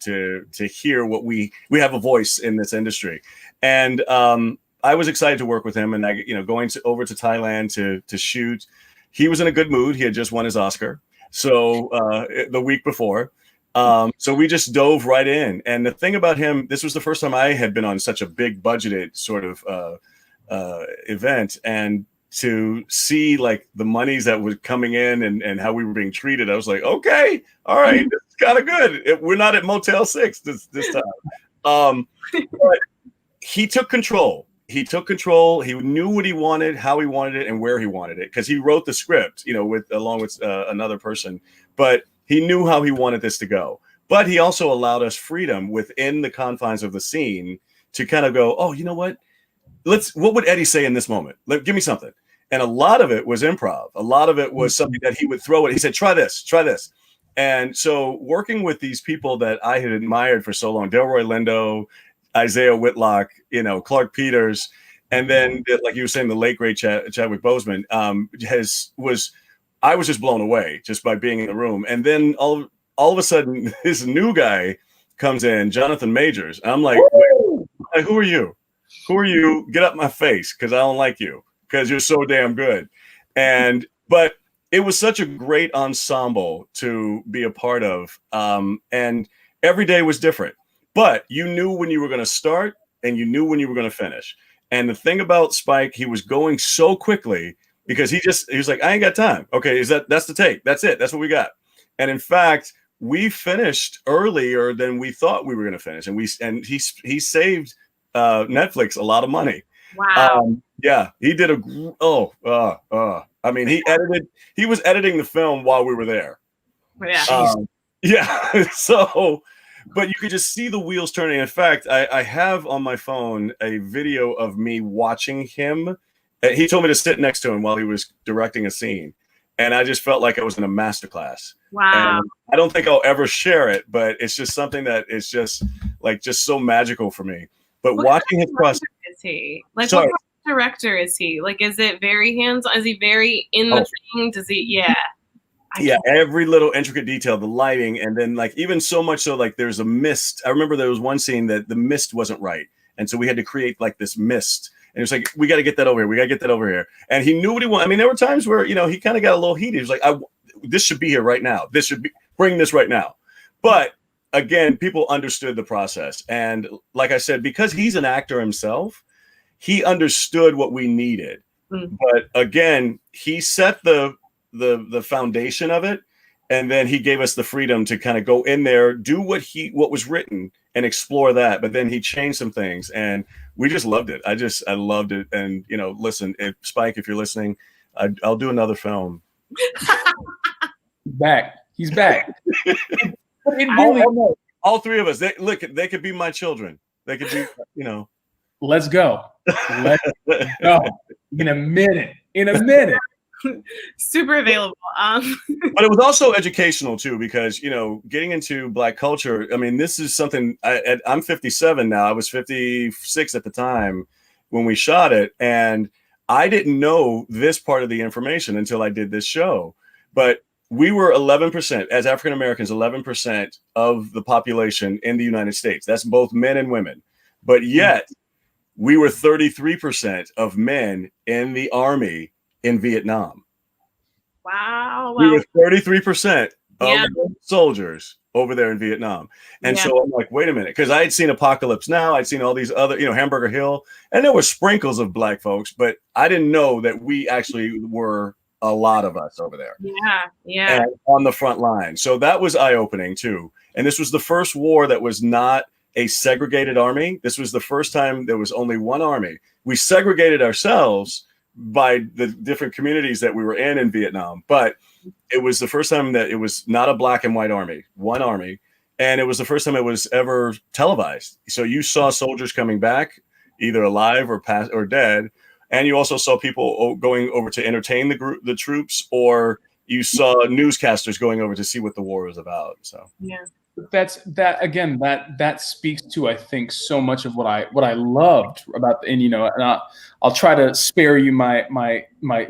hear what we have a voice in this industry. And I was excited to work with him, and going over to Thailand to shoot. He was in a good mood. He had just won his Oscar, so the week before. So we just dove right in. And the thing about him, this was the first time I had been on such a big budgeted sort of event, and to see like the monies that were coming in and how we were being treated, I was like, okay, all right, this is kind of good. We're not at Motel 6 this time. But he took control. He took control. He knew what he wanted, how he wanted it, and where he wanted it, because he wrote the script, along with another person. But he knew how he wanted this to go. But he also allowed us freedom within the confines of the scene to kind of go, oh, you know what? What would Eddie say in this moment? Give me something. And a lot of it was improv. A lot of it was something that he would throw at. He said, try this, try this. And so working with these people that I had admired for so long, Delroy Lindo, Isaiah Whitlock, Clark Peters, and then, like you were saying, the late great Chadwick Boseman, I was just blown away just by being in the room. And then all of a sudden, this new guy comes in, Jonathan Majors. And I'm like, who are you? Who are you? Get up my face, because I don't like you, because you're so damn good. But it was such a great ensemble to be a part of. And every day was different. But you knew when you were going to start, and you knew when you were going to finish. And the thing about Spike, he was going so quickly because he was like, I ain't got time. Okay, that's the take. That's it. That's what we got. And in fact, we finished earlier than we thought we were going to finish. And he saved Netflix a lot of money.
Wow.
Yeah, he did I mean, he was editing the film while we were there.
Yeah.
Yeah. So, but you could just see the wheels turning. In fact, I have on my phone a video of me watching him. He told me to sit next to him while he was directing a scene. And I just felt like I was in a masterclass.
Wow.
And I don't think I'll ever share it, but it's just something that is just so magical for me. But watching his process.
Is he? What kind of director is he? Like, is it very hands-on? Is he very in the thing? Does he? Yeah.
Yeah, every little intricate detail, the lighting, and then even so much so there's a mist. I remember there was one scene that the mist wasn't right, and so we had to create this mist. And it was like, we got to get that over here. We got to get that over here. And he knew what he wanted. I mean, there were times where he kind of got a little heated. He was like, this should be here right now. Bring this right now. But again, people understood the process, and like I said, because he's an actor himself, he understood what we needed. But again, he set the foundation of it, and then he gave us the freedom to kind of go in there, do what was written, and explore that. But then he changed some things, and we just loved it. I loved it. And listen, Spike, if you're listening, I'll do another film.
He's back.
All three of us. They could be my children. They could be,
Let's go. Let's go. In a minute.
Super available.
But it was also educational too, because getting into Black culture. I mean, this is something. I'm 57 now. I was 56 at the time when we shot it, and I didn't know this part of the information until I did this show. But we were 11%, as African Americans, 11% of the population in the United States. That's both men and women. But yet, we were 33% of men in the Army in Vietnam.
Wow.
We were 33% of soldiers over there in Vietnam. And so I'm like, wait a minute, because I had seen Apocalypse Now, I'd seen all these other, Hamburger Hill, and there were sprinkles of Black folks, but I didn't know that we actually were a lot of us over there.
Yeah.
And on the front line. So that was eye-opening too. And this was the first war that was not a segregated army. This was the first time there was only one army. We segregated ourselves by the different communities that we were in Vietnam, but it was the first time that it was not a black and white army, one army. And it was the first time it was ever televised. So you saw soldiers coming back, either alive or dead. And you also saw people going over to entertain the troops, or you saw newscasters going over to see what the war was about. So
that speaks to, I think, so much of what I loved about and I'll try to spare you my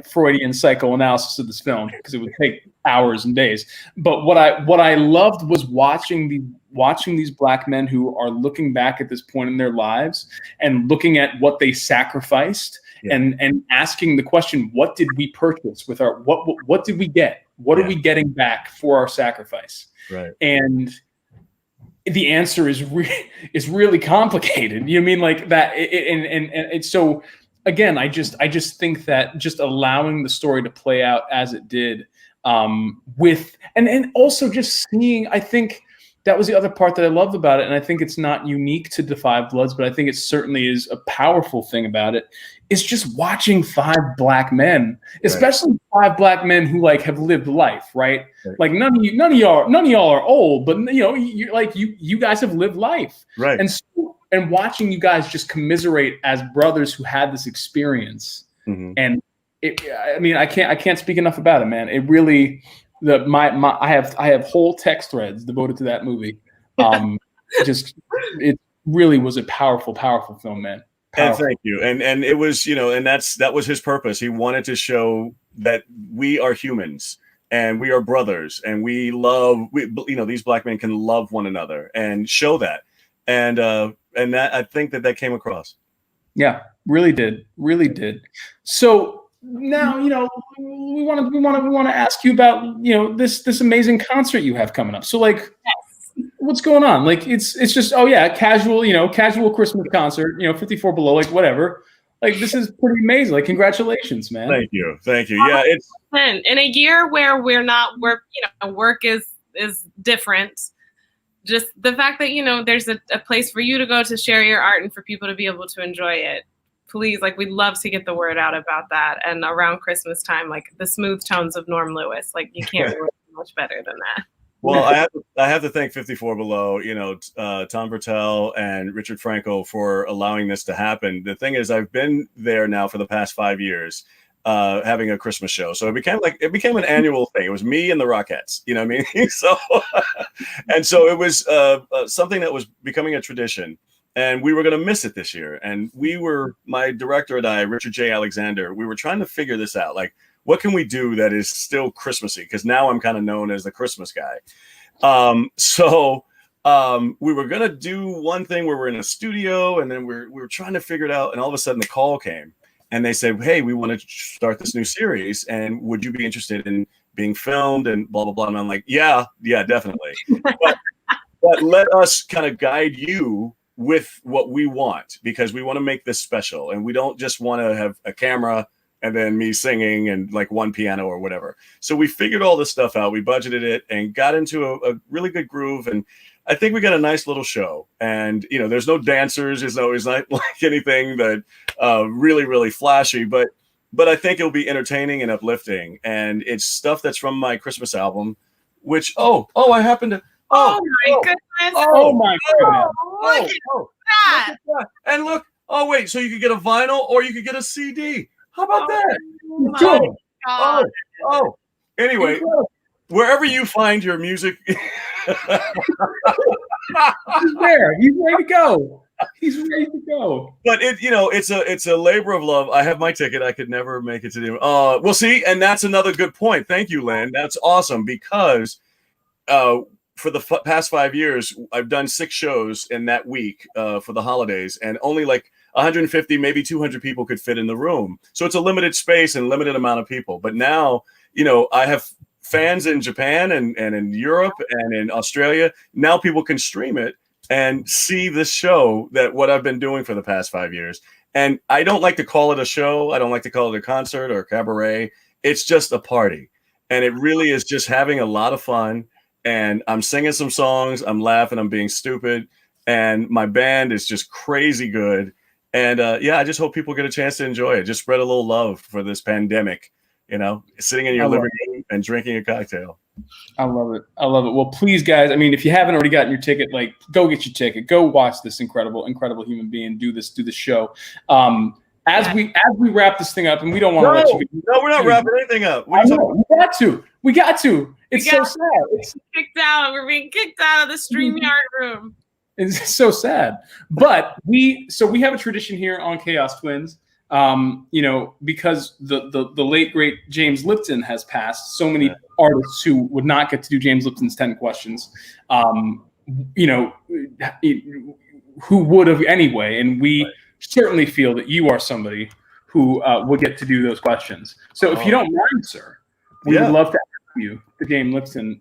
Freudian psychoanalysis of this film because it would take hours and days. But what I loved was watching these Black men who are looking back at this point in their lives and looking at what they sacrificed. Yeah. And asking the question, what did we purchase with our what did we get? What are we getting back for our sacrifice?
Right.
And the answer is really complicated. You know what I mean? Like that, and so again, I just think that just allowing the story to play out as it did, with and also just seeing, I think that was the other part that I loved about it, and I think it's not unique to The Five Bloods, but I think it certainly is a powerful thing about it. It's just watching five Black men, especially five Black men who like have lived life, right? Like none of y'all are old, but you guys have lived life,
right?
And watching you guys just commiserate as brothers who had this experience, and I can't speak enough about it, man. It really. I have whole text threads devoted to that movie. It really was a powerful film, man. Powerful.
And thank you. And it was, and that was his purpose. He wanted to show that we are humans and we are brothers and these Black men can love one another and show that. And that I think that came across.
Yeah, really did. So now, we want to ask you about, this amazing concert you have coming up. So like, what's going on? Like, it's just, casual Christmas concert, 54 Below, like whatever. Like, this is pretty amazing. Like, congratulations, man.
Thank you. Yeah. It's
in a year where work is different. Just the fact that, there's a place for you to go to share your art and for people to be able to enjoy it. Please, like, we'd love to get the word out about that. And around Christmas time, like the smooth tones of Norm Lewis, like you can't do much better than that.
Well, I have to thank 54 Below, Tom Bertel and Richard Franco for allowing this to happen. The thing is, I've been there now for the past 5 years, having a Christmas show. So it became an annual thing. It was me and the Rockettes, you know what I mean? So it was something that was becoming a tradition. And we were going to miss it this year. And my director and I, Richard J. Alexander, we were trying to figure this out. Like, what can we do that is still Christmassy? Because now I'm kind of known as the Christmas guy. So we were going to do one thing where we're in a studio and then we were trying to figure it out. And all of a sudden the call came and they said, hey, we want to start this new series. And would you be interested in being filmed and blah, blah, blah. And I'm like, yeah, definitely. but let us kind of guide you with what we want, because we want to make this special and we don't just want to have a camera and then me singing and like one piano or whatever. So we figured all this stuff out. We budgeted it and got into a really good groove. And I think we got a nice little show. And, there's no dancers. It's always not like anything that really, really flashy, but I think it'll be entertaining and uplifting. And it's stuff that's from my Christmas album, which, I happen to,
Oh my goodness.
Oh my goodness.
Look at that.
And look, wait, so you could get a vinyl or you could get a CD. How about that?
My God.
Anyway, wherever you find your music.
He's there. He's ready to go. But it's a labor of love. I have my ticket. I could never make it to the we'll see. And that's another good point. Thank you, Lynn. That's awesome, because for the past 5 years, I've done 6 shows in that week for the holidays, and only like 150, maybe 200 people could fit in the room. So it's a limited space and limited amount of people. But now, I have fans in Japan and in Europe and in Australia. Now people can stream it and see this show, that what I've been doing for the past 5 years. And I don't like to call it a show. I don't like to call it a concert or a cabaret. It's just a party. And it really is just having a lot of fun. And I'm singing some songs, I'm laughing, I'm being stupid, and my band is just crazy good. And I just hope people get a chance to enjoy it. Just spread a little love for this pandemic, sitting in your living room and drinking a cocktail. I love it. Well, please, guys, if you haven't already gotten your ticket, like, go get your ticket, go watch this incredible human being do this show. As we wrap this thing up, and we don't want to let you go.
No, we're not wrapping anything up.
We got to. It's so sad.
We're being kicked out of the StreamYard room.
It's so sad. But we have a tradition here on Chaos Twins. Because the late great James Lipton has passed, so many artists who would not get to do James Lipton's 10 questions, who would have anyway. And we certainly feel that you are somebody who would get to do those questions. So if you don't mind, sir, we would love to ask you the James Lipton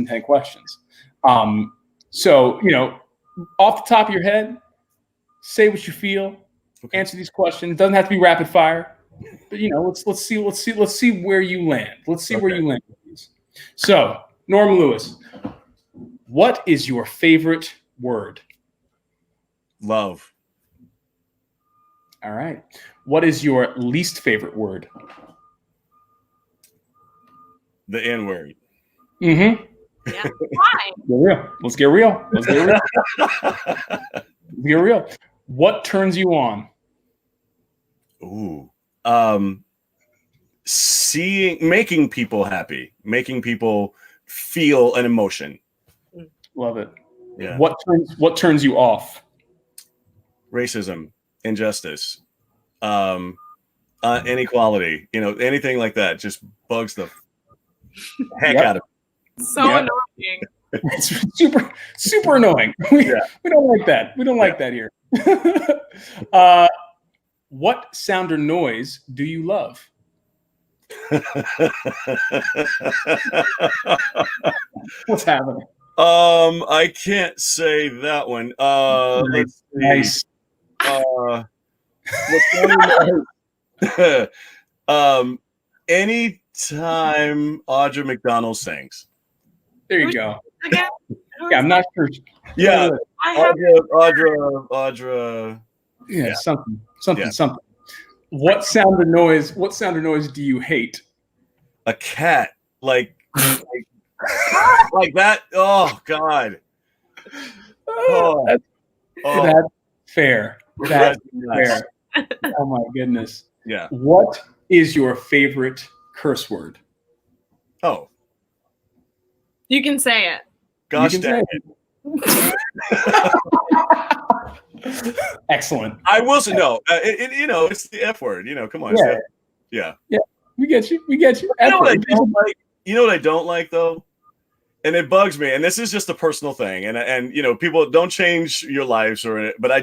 10 questions. So, off the top of your head, say what you feel. Okay. Answer these questions. It doesn't have to be rapid fire, but let's see where you land. Let's see where you land with these. So, Norm Lewis, what is your favorite word?
Love.
All right. What is your least favorite word?
The N-word.
Mm-hmm.
Yeah. Why?
Let's get real. Let's get real. What turns you on?
Ooh. Making people happy, making people feel an emotion.
Love it.
Yeah.
What turns you off?
Racism, injustice, inequality, anything like that just bugs the heck out of me.
So annoying.
It's super annoying. We don't like that. We don't like that here. What sound or noise do you love? What's happening?
I can't say that one. Let's see.
Nice.
Anytime Audra McDonald sings.
There you go.
Again?
Yeah, I'm not sure.
Yeah, Audra.
Yeah, something. What sound or noise do you hate?
A cat, like that. Oh God.
That's fair. That's fair. Oh my goodness.
Yeah.
What is your favorite curse word?
Oh.
You can say it.
Gosh dang it.
Excellent.
I will say no. It's the F word. Come on. Yeah.
We get you.
You know what I don't like though, and it bugs me. And this is just a personal thing. And people don't change your lives but I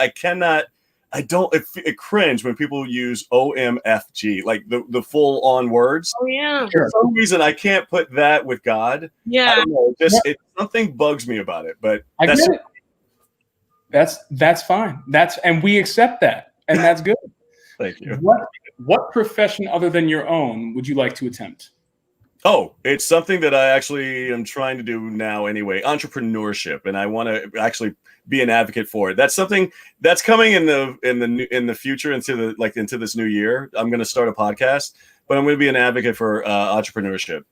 cannot. I don't. It cringe when people use OMFG, like the full on words.
Oh yeah.
For some reason, I can't put that with God.
Yeah.
I don't know. Something bugs me about it. But
I get it. That's fine. And we accept that, and that's good.
Thank you.
What profession other than your own would you like to attempt?
Oh, it's something that I actually am trying to do now anyway, entrepreneurship, and I want to actually be an advocate for it. That's something that's coming in the future into this new year. I'm going to start a podcast, but I'm going to be an advocate for entrepreneurship.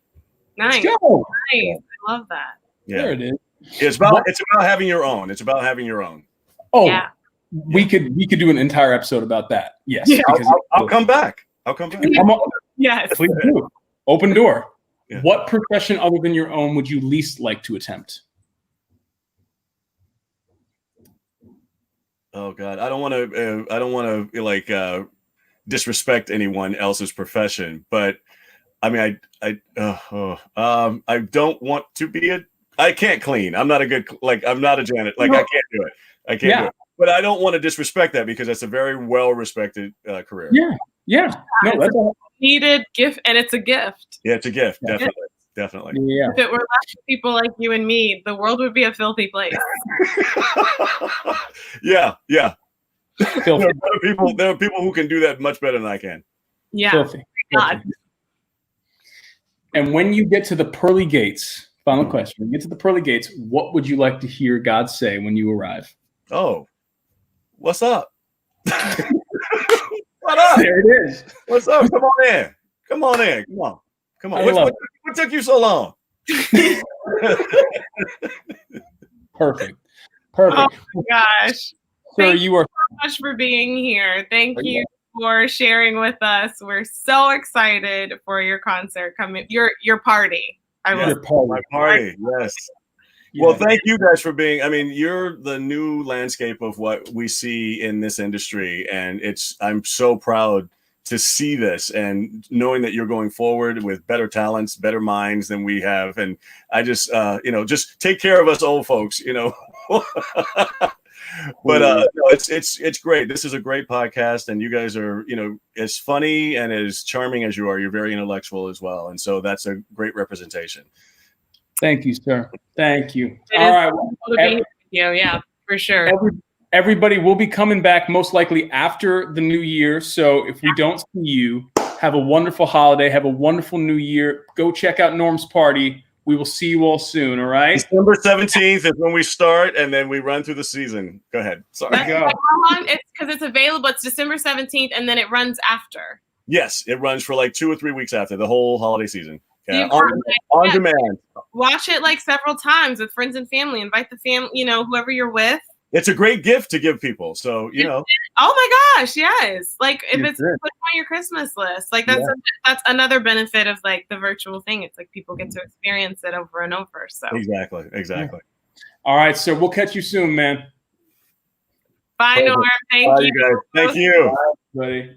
Nice.
Let's go.
Nice. I love that.
Yeah.
There it is.
It's about having your own. It's about having your own.
Oh, yeah. We could do an entire episode about that. Yes.
Yeah, I'll come back.
Yes.
Please do. Open door.
Yeah.
What profession other than your own would you least like to attempt?
Oh God, I don't want to disrespect anyone else's profession, but I mean, I don't want to be I can't clean. I'm not a good, I'm not a janitor. I can't do it. I can't do it. But I don't want to disrespect that because that's a very well-respected career.
Yeah. No, that's a
needed gift, and it's a gift.
Yeah, it's a gift. Definitely.
Yeah.
If it were left to people like you and me, the world would be a filthy place.
Yeah.
Filthy.
There are people who can do that much better than I can.
Yeah.
Filthy. And when you get to the pearly gates, final question, when you get to the pearly gates, what would you like to hear God say when you arrive?
Oh, what's up? What up?
There it is.
What's up? Come on in. Come on. What took you so long?
Perfect.
Oh my gosh.
Sir, you are
so much for being here. Thank you for sharing with us. We're so excited for your concert coming, your party. I will.
My party. Yes. Well, thank you guys for being. I mean, you're the new landscape of what we see in this industry, and I'm so proud to see this and knowing that you're going forward with better talents, better minds than we have. And I just, just take care of us old folks, But no, it's great. This is a great podcast, and you guys are, as funny and as charming as you are. You're very intellectual as well, and so that's a great representation.
Thank you, sir. Thank you.
All right. Yeah, for sure.
Everybody will be coming back most likely after the new year. So if we don't see you, have a wonderful holiday. Have a wonderful new year. Go check out Norm's party. We will see you all soon. All right.
December 17th is when we start, and then we run through the season. Go ahead. Sorry.
How long? It's because it's available. It's December 17th, and then it runs after.
Yes, it runs for like 2 or 3 weeks after the whole holiday season. Yeah, on demand.
Watch it like several times with friends and family. Invite the family, whoever you're with.
It's a great gift to give people. So,
Oh my gosh, yes. Like if it's put on your Christmas list, like that's another benefit of like the virtual thing. It's like people get to experience it over and over. So
exactly.
Yeah. All right, so we'll catch you soon, man.
Bye, Norm. Thank you.
Guys. Thank you.
Bye, buddy.